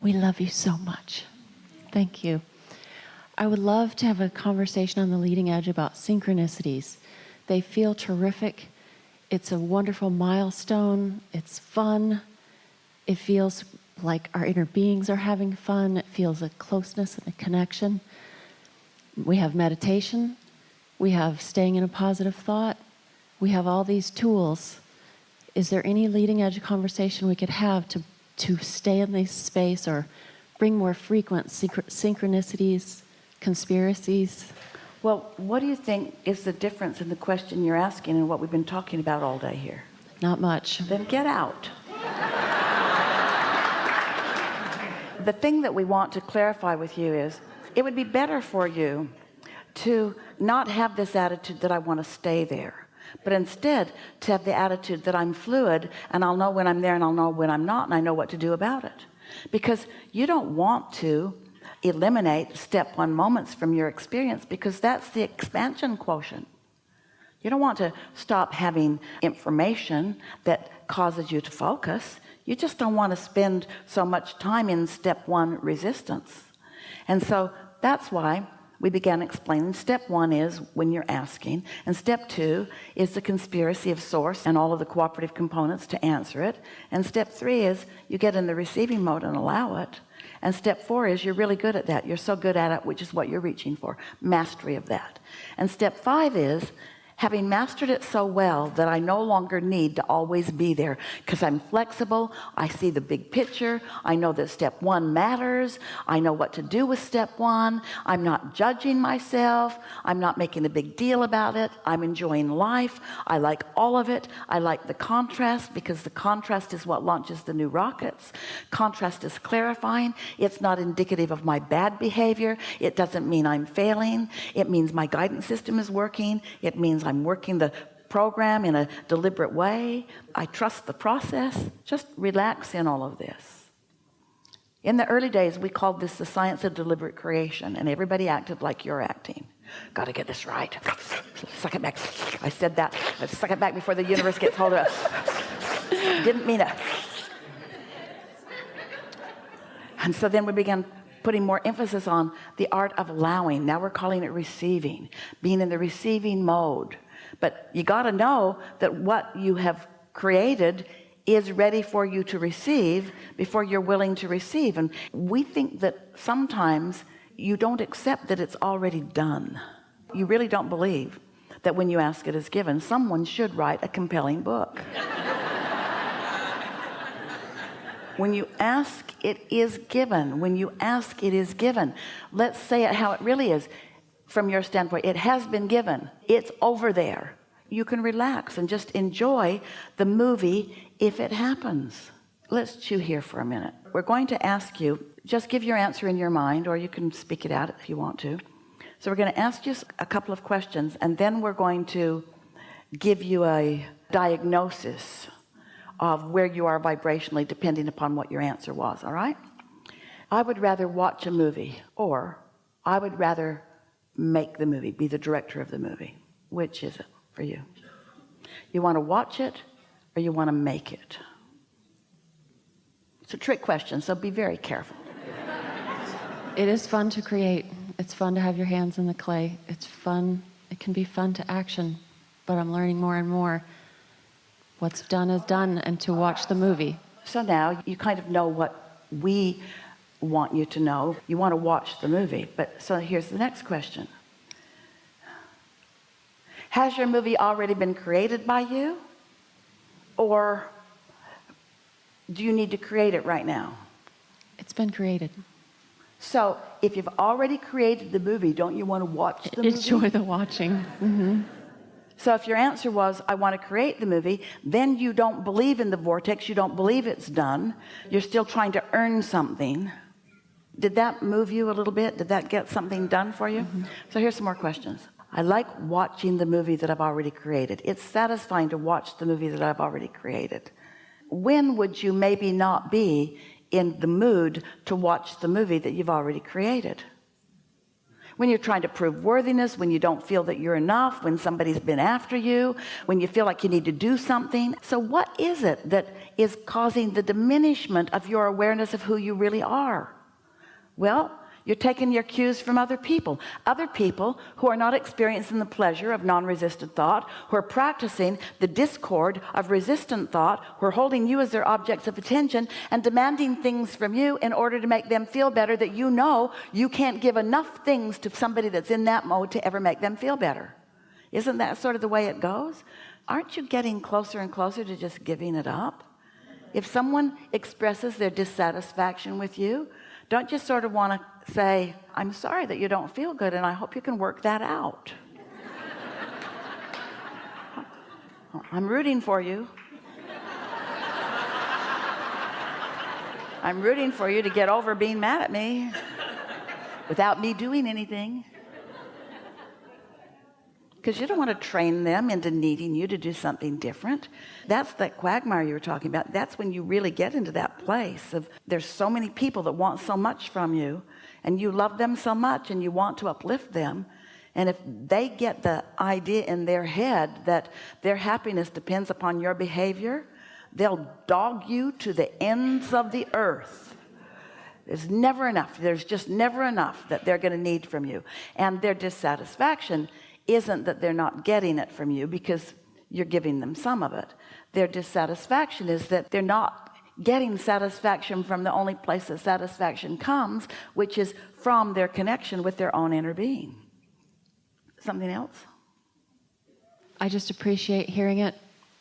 We love you so much. Thank you. I would love to have a conversation on the leading edge about synchronicities. They feel terrific. It's a wonderful milestone. It's fun. It feels like our inner beings are having fun. It feels a closeness and a connection. We have meditation. We have staying in a positive thought. We have all these tools. Is there any leading edge conversation we could have to stay in this space or bring more frequent synchronicities, conspiracies? Well, what do you think is the difference in the question you're asking and what we've been talking about all day here? Not much. Then get out. The thing that we want to clarify with you is it would be better for you to not have this attitude that I want to stay there, but instead to have the attitude that I'm fluid and I'll know when I'm there and I'll know when I'm not, and I know what to do about it. Because you don't want to eliminate step one moments from your experience, because that's the expansion quotient. You don't want to stop having information that causes you to focus. You just don't want to spend so much time in step one resistance. And so that's why we began explaining step one is when you're asking, and step two is the conspiracy of source and all of the cooperative components to answer it, and step three is you get in the receiving mode and allow it, and step four is you're really good at that. You're so good at it, which is what you're reaching for, mastery of that. And step five is having mastered it so well that I no longer need to always be there, because I'm flexible. I see the big picture. I know that step one matters. I know what to do with step one. I'm not judging myself. I'm not making a big deal about it. I'm enjoying life. I like all of it. I like the contrast, because the contrast is what launches the new rockets. Contrast is clarifying. It's not indicative of my bad behavior. It doesn't mean I'm failing. It means my guidance system is working. It means I'm working the program in a deliberate way. I trust the process. Just relax in all of this. In the early days, we called this the science of deliberate creation, and everybody acted like you're acting. Got to get this right. Suck it back. I said that. Let's suck it back before the universe gets hold of it. Didn't mean it. And so then we began putting more emphasis on the art of allowing. Now we're calling it receiving, being in the receiving mode. But you got to know that what you have created is ready for you to receive before you're willing to receive. And we think that sometimes you don't accept that it's already done. You really don't believe that when you ask it is given. Someone should write a compelling book. When you ask, it is given. When you ask, it is given. Let's say it how it really is. From your standpoint, it has been given. It's over there. You can relax and just enjoy the movie if it happens. Let's chew here for a minute. We're going to ask you, just give your answer in your mind, or you can speak it out if you want to. So we're going to ask you a couple of questions, and then we're going to give you a diagnosis of where you are vibrationally, depending upon what your answer was. All right? I would rather watch a movie, or I would rather make the movie, be the director of the movie. Which is it for you? You want to watch it, or you want to make it? It's a trick question, so be very careful. It is fun to create. It's fun to have your hands in the clay. It's fun. It can be fun to action, but I'm learning more and more. What's done is done, and to watch the movie. So now you kind of know what we want you to know. You want to watch the movie. But so here's the next question. Has your movie already been created by you? Or do you need to create it right now? It's been created. So if you've already created the movie, don't you want to watch the movie? Enjoy the watching. Mm-hmm. So if your answer was, I want to create the movie, then you don't believe in the vortex. You don't believe it's done. You're still trying to earn something. Did that move you a little bit? Did that get something done for you? Mm-hmm. So here's some more questions. I like watching the movie that I've already created. It's satisfying to watch the movie that I've already created. When would you maybe not be in the mood to watch the movie that you've already created? when you're trying to prove worthiness, when you don't feel that you're enough, when somebody's been after you, when you feel like you need to do something. So what is it that is causing the diminishment of your awareness of who you really are? Well, you're taking your cues from other people who are not experiencing the pleasure of non-resistant thought, who are practicing the discord of resistant thought, who are holding you as their objects of attention and demanding things from you in order to make them feel better, that you know you can't give enough things to somebody that's in that mode to ever make them feel better. Isn't that sort of the way it goes? Aren't you getting closer and closer to just giving it up? If someone expresses their dissatisfaction with you, don't you sort of want to say, I'm sorry that you don't feel good, and I hope you can work that out. I'm rooting for you. I'm rooting for you to get over being mad at me without me doing anything. Because you don't want to train them into needing you to do something different. That's that quagmire you were talking about. That's when you really get into that place of there's so many people that want so much from you, and you love them so much and you want to uplift them. And if they get the idea in their head that their happiness depends upon your behavior, they'll dog you to the ends of the earth. There's never enough. There's just never enough that they're going to need from you. And their dissatisfaction isn't that they're not getting it from you because you're giving them some of it. Their dissatisfaction is that they're not getting satisfaction from the only place that satisfaction comes, which is from their connection with their own inner being. Something else? I just appreciate hearing it.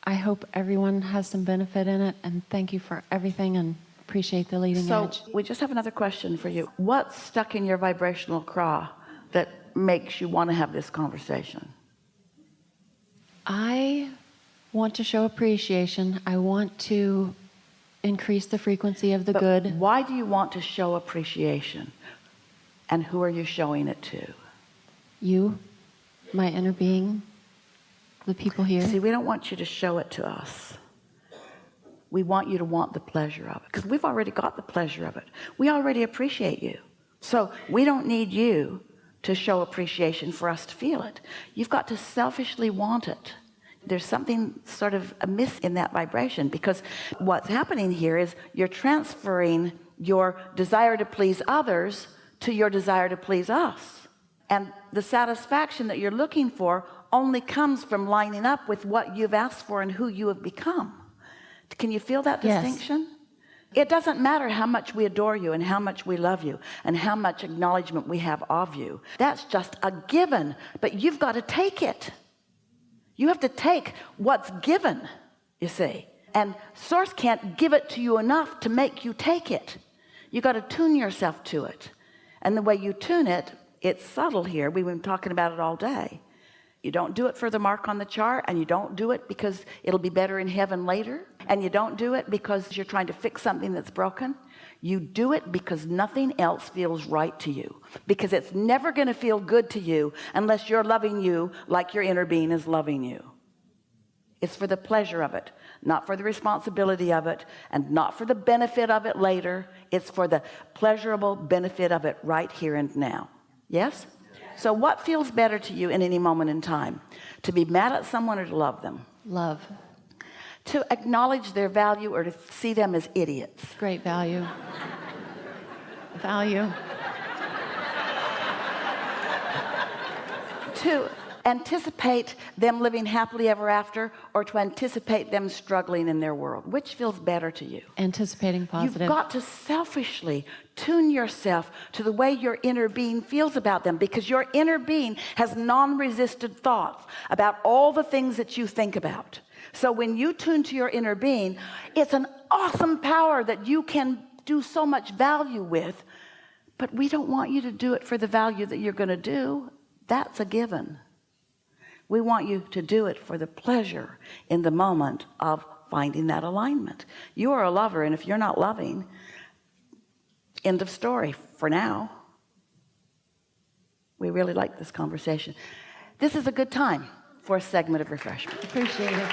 I hope everyone has some benefit in it, and thank you for everything, and appreciate the leading edge. So we just have another question for you. What's stuck in your vibrational craw that makes you want to have this conversation? I want to show appreciation. I want to increase the frequency of the good. Why do you want to show appreciation? And who are you showing it to? You, my inner being, the people here. See, we don't want you to show it to us. We want you to want the pleasure of it, because we've already got the pleasure of it. We already appreciate you. So we don't need you to show appreciation for us to feel it. You've got to selfishly want it. There's something sort of amiss in that vibration, because what's happening here is you're transferring your desire to please others to your desire to please us. And the satisfaction that you're looking for only comes from lining up with what you've asked for and who you have become. Can you feel that distinction? Yes. It doesn't matter how much we adore you and how much we love you and how much acknowledgement we have of you. That's just a given, but you've got to take it. You have to take what's given, you see. And Source can't give it to you enough to make you take it. You got to tune yourself to it. And the way you tune it, it's subtle here. We've been talking about it all day. You don't do it for the mark on the chart, and you don't do it because it'll be better in heaven later, and you don't do it because you're trying to fix something that's broken. You do it because nothing else feels right to you, because it's never going to feel good to you unless you're loving you like your inner being is loving you. It's for the pleasure of it, not for the responsibility of it, and not for the benefit of it later. It's for the pleasurable benefit of it right here and now. Yes? So what feels better to you in any moment in time? To be mad at someone or to love them? Love. To acknowledge their value or to see them as idiots? Great value. Value. To anticipate them living happily ever after, or to anticipate them struggling in their world? Which feels better to you? Anticipating positive. You've got to selfishly tune yourself to the way your inner being feels about them, because your inner being has non-resisted thoughts about all the things that you think about. So when you tune to your inner being, it's an awesome power that you can do so much value with, but we don't want you to do it for the value that you're going to do. That's a given. We want you to do it for the pleasure in the moment of finding that alignment. You are a lover, and if you're not loving, end of story for now. We really like this conversation. This is a good time for a segment of refreshment. Appreciate it.